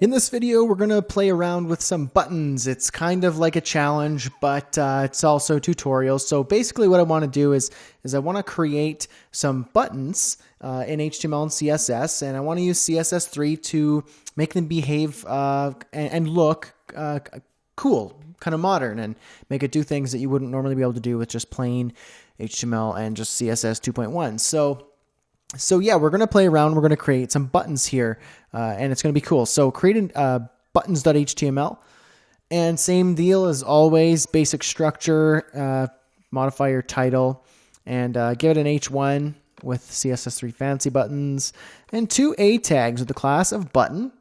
In this video, we're going to play around with some buttons. It's kind of like a challenge, but it's also a tutorial. So basically what I want to do is I want to create some buttons in HTML and CSS, and I want to use CSS3 to make them behave and look cool, kind of modern, and make it do things that you wouldn't normally be able to do with just plain HTML and just CSS 2.1. So yeah, we're going to play around. We're going to create some buttons here, and it's going to be cool. So create buttons.html, and same deal as always, basic structure, modify your title, and give it an H1 with CSS3 fancy buttons, and 2 A tags with the class of button.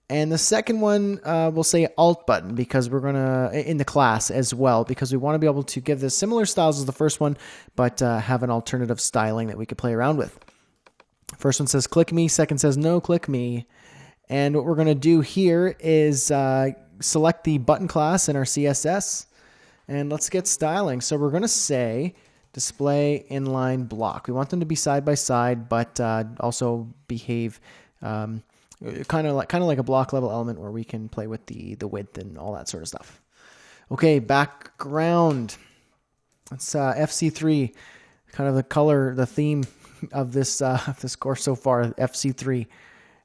And the second one, we'll say alt button, because we're going to, in the class as well, because we want to be able to give this similar styles as the first one, but have an alternative styling that we could play around with. First one says click me, second says no click me. And what we're going to do here is select the button class in our CSS, and let's get styling. So we're going to say display inline block. We want them to be side by side, but also behave kind of like a block level element where we can play with the width and all that sort of stuff. Okay, background. It's FC3, kind of the color, the theme of this course so far, FC3.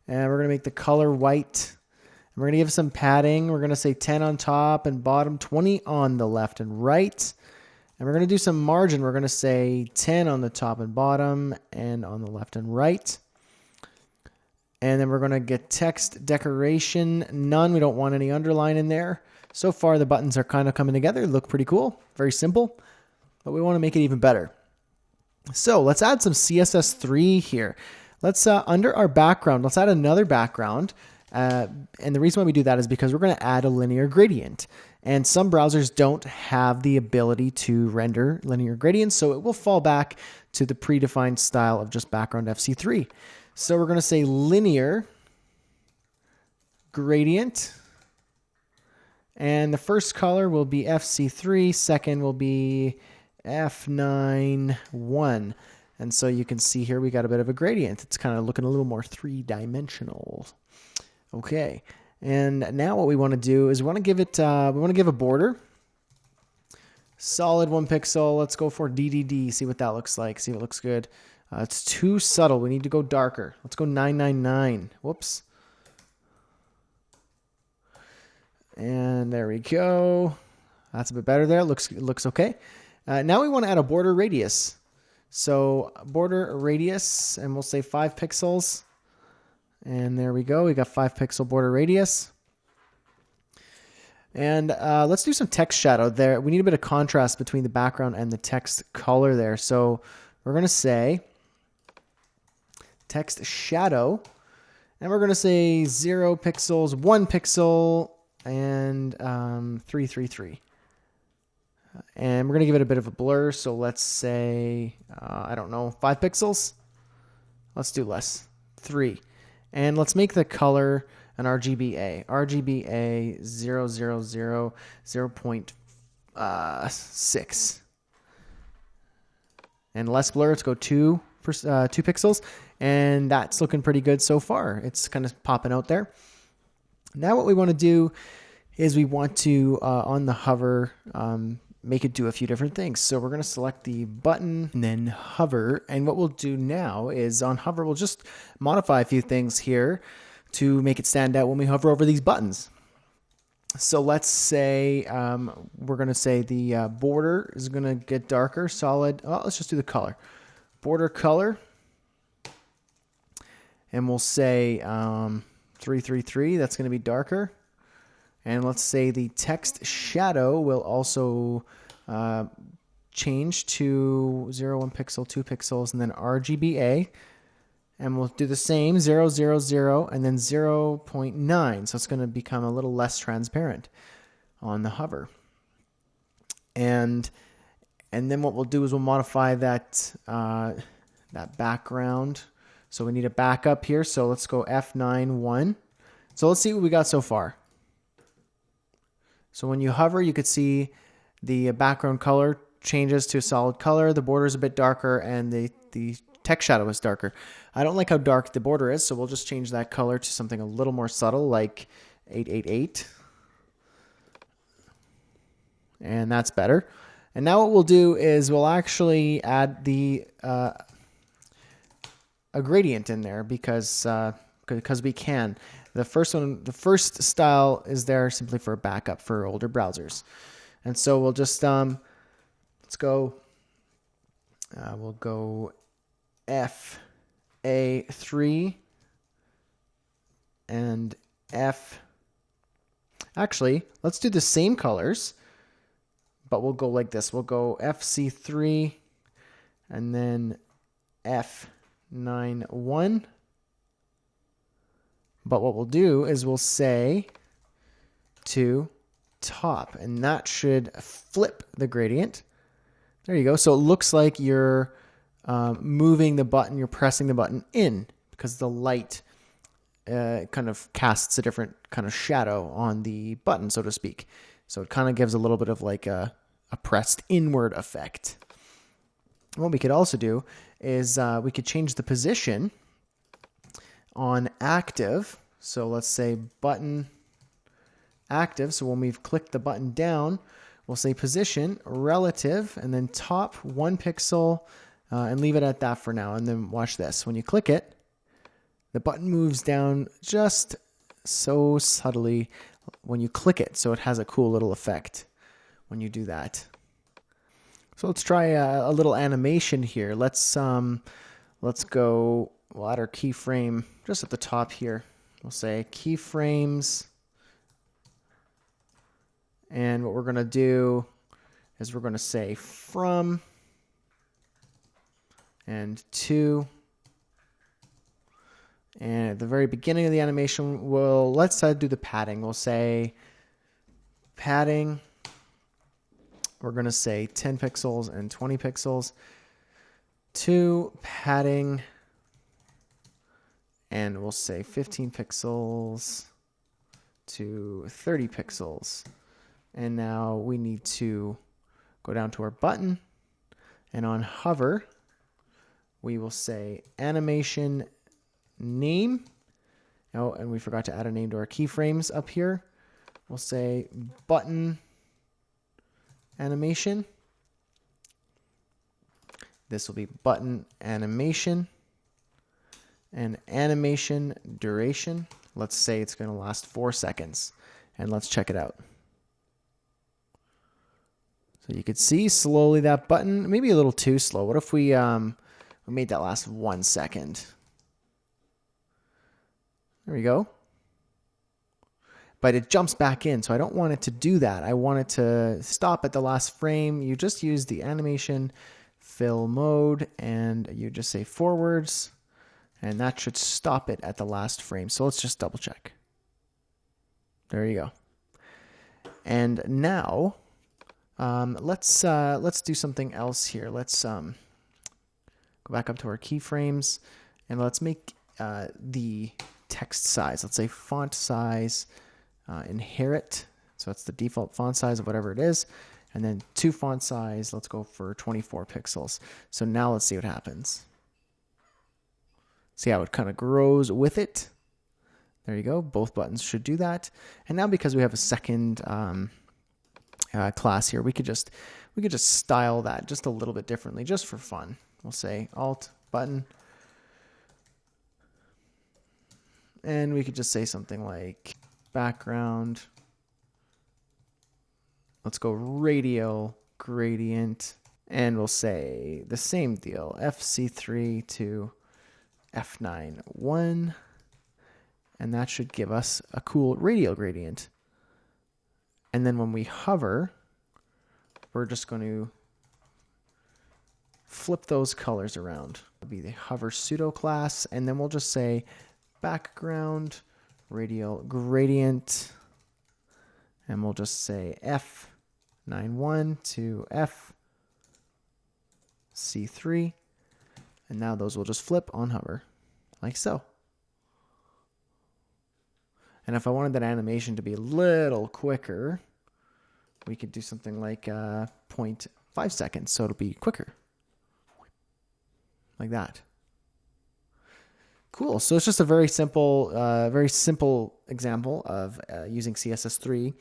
And we're going to make the color white. And we're going to give some padding. We're going to say 10 on top and bottom, 20 on the left and right. And we're going to do some margin. We're going to say 10 on the top and bottom and on the left and right. And then we're going to get text decoration, none. We don't want any underline in there. So far, the buttons are kind of coming together. They look pretty cool. Very simple. But we want to make it even better. So let's add some CSS3 here. Let's, under our background, let's add another background. And the reason why we do that is because we're going to add a linear gradient. And some browsers don't have the ability to render linear gradients, so it will fall back to the predefined style of just background FC3. So we're going to say linear gradient. And the first color will be FC3, second will be F9-1. And so you can see here we got a bit of a gradient. It's kind of looking a little more three-dimensional. Okay, and now what we want to do is we want to give it a border. Solid 1 pixel. Let's go for DDD. See what that looks like. See if it looks good. It's too subtle. We need to go darker. Let's go 999. Whoops. And there we go. That's a bit better there. It looks okay. Now we want to add a border radius. So border radius, and we'll say 5 pixels. And there we go. We got 5 pixel border radius. And let's do some text shadow there. We need a bit of contrast between the background and the text color there. So we're going to say text shadow. And we're going to say 0 pixels, 1 pixel, and 333. And we're going to give it a bit of a blur. So let's say, I don't know, 5 pixels. Let's do less, 3. And let's make the color an RGBA. RGBA 000 0.6. And less blur, let's go 2 pixels. And that's looking pretty good so far. It's kind of popping out there. Now what we want to do is we want to, on the hover, make it do a few different things. So we're going to select the button and then hover. And what we'll do now is on hover, we'll just modify a few things here to make it stand out when we hover over these buttons. So let's say we're going to say the border is going to get darker, solid. Oh, let's just do the color. Border color. And we'll say 333. That's going to be darker. And let's say the text shadow will also change to 0, 1 pixel, 2 pixels, and then RGBA. And we'll do the same, 0, 0, 0, and then 0.9. So it's going to become a little less transparent on the hover. And then what we'll do is we'll modify that, that background. So we need a backup here. So let's go F9-1. So let's see what we got so far. So when you hover, you could see the background color changes to a solid color. The border is a bit darker and the text shadow is darker. I don't like how dark the border is, so we'll just change that color to something a little more subtle, like 888. And that's better. And now what we'll do is we'll actually add a gradient in there because we can. The first style is there simply for backup for older browsers. And so we'll just let's go. We'll go FA3 and F. Actually, let's do the same colors, but we'll go like this. We'll go FC3 and then F91. But what we'll do is we'll say to top, and that should flip the gradient. There you go. So it looks like you're moving the button, you're pressing the button in, because the light kind of casts a different kind of shadow on the button, so to speak. So it kind of gives a little bit of like a pressed inward effect. What we could also do is we could change the position on active. So let's say button active. So when we've clicked the button down, we'll say position relative and then top 1 pixel and leave it at that for now. And then watch this. When you click it, the button moves down just so subtly when you click it. So it has a cool little effect when you do that. So let's try a little animation here. Let's go. We'll add our keyframe just at the top here. We'll say keyframes. And what we're going to do is we're going to say from and to. And at the very beginning of the animation, let's do the padding. We'll say padding. We're going to say 10 pixels and 20 pixels. To padding. And we'll say 15 pixels to 30 pixels. And now we need to go down to our button. And on hover, we will say animation name. Oh, and we forgot to add a name to our keyframes up here. We'll say button animation. This will be button animation. And animation duration, let's say it's going to last 4 seconds. And let's check it out. So you could see slowly that button, maybe a little too slow. What if we made that last 1 second? There we go. But it jumps back in, so I don't want it to do that. I want it to stop at the last frame. You just use the animation fill mode, and you just say forwards. And that should stop it at the last frame. So let's just double check. There you go. And now let's do something else here. Let's go back up to our keyframes and let's make the text size. Let's say font size inherit. So that's the default font size of whatever it is. And then to font size, let's go for 24 pixels. So now let's see what happens. See how it kind of grows with it. There you go. Both buttons should do that. And now because we have a second class here, we could just style that just a little bit differently, just for fun. We'll say Alt button, and we could just say something like background. Let's go radial gradient, and we'll say the same deal, FC3 to F91, and that should give us a cool radial gradient. And then when we hover, we're just going to flip those colors around. It'll be the hover pseudo class, and then we'll just say background radial gradient, and we'll just say F91 to FC3. And now those will just flip on hover, like so. And if I wanted that animation to be a little quicker, we could do something like 0.5 5 seconds, so it'll be quicker. Like that. Cool. So it's just a very simple example of using CSS3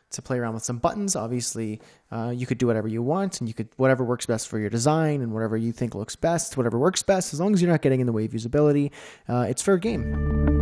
to play around with some buttons. Obviously, you could do whatever you want, and you could whatever works best for your design and whatever you think looks best, whatever works best, as long as you're not getting in the way of usability. It's fair game.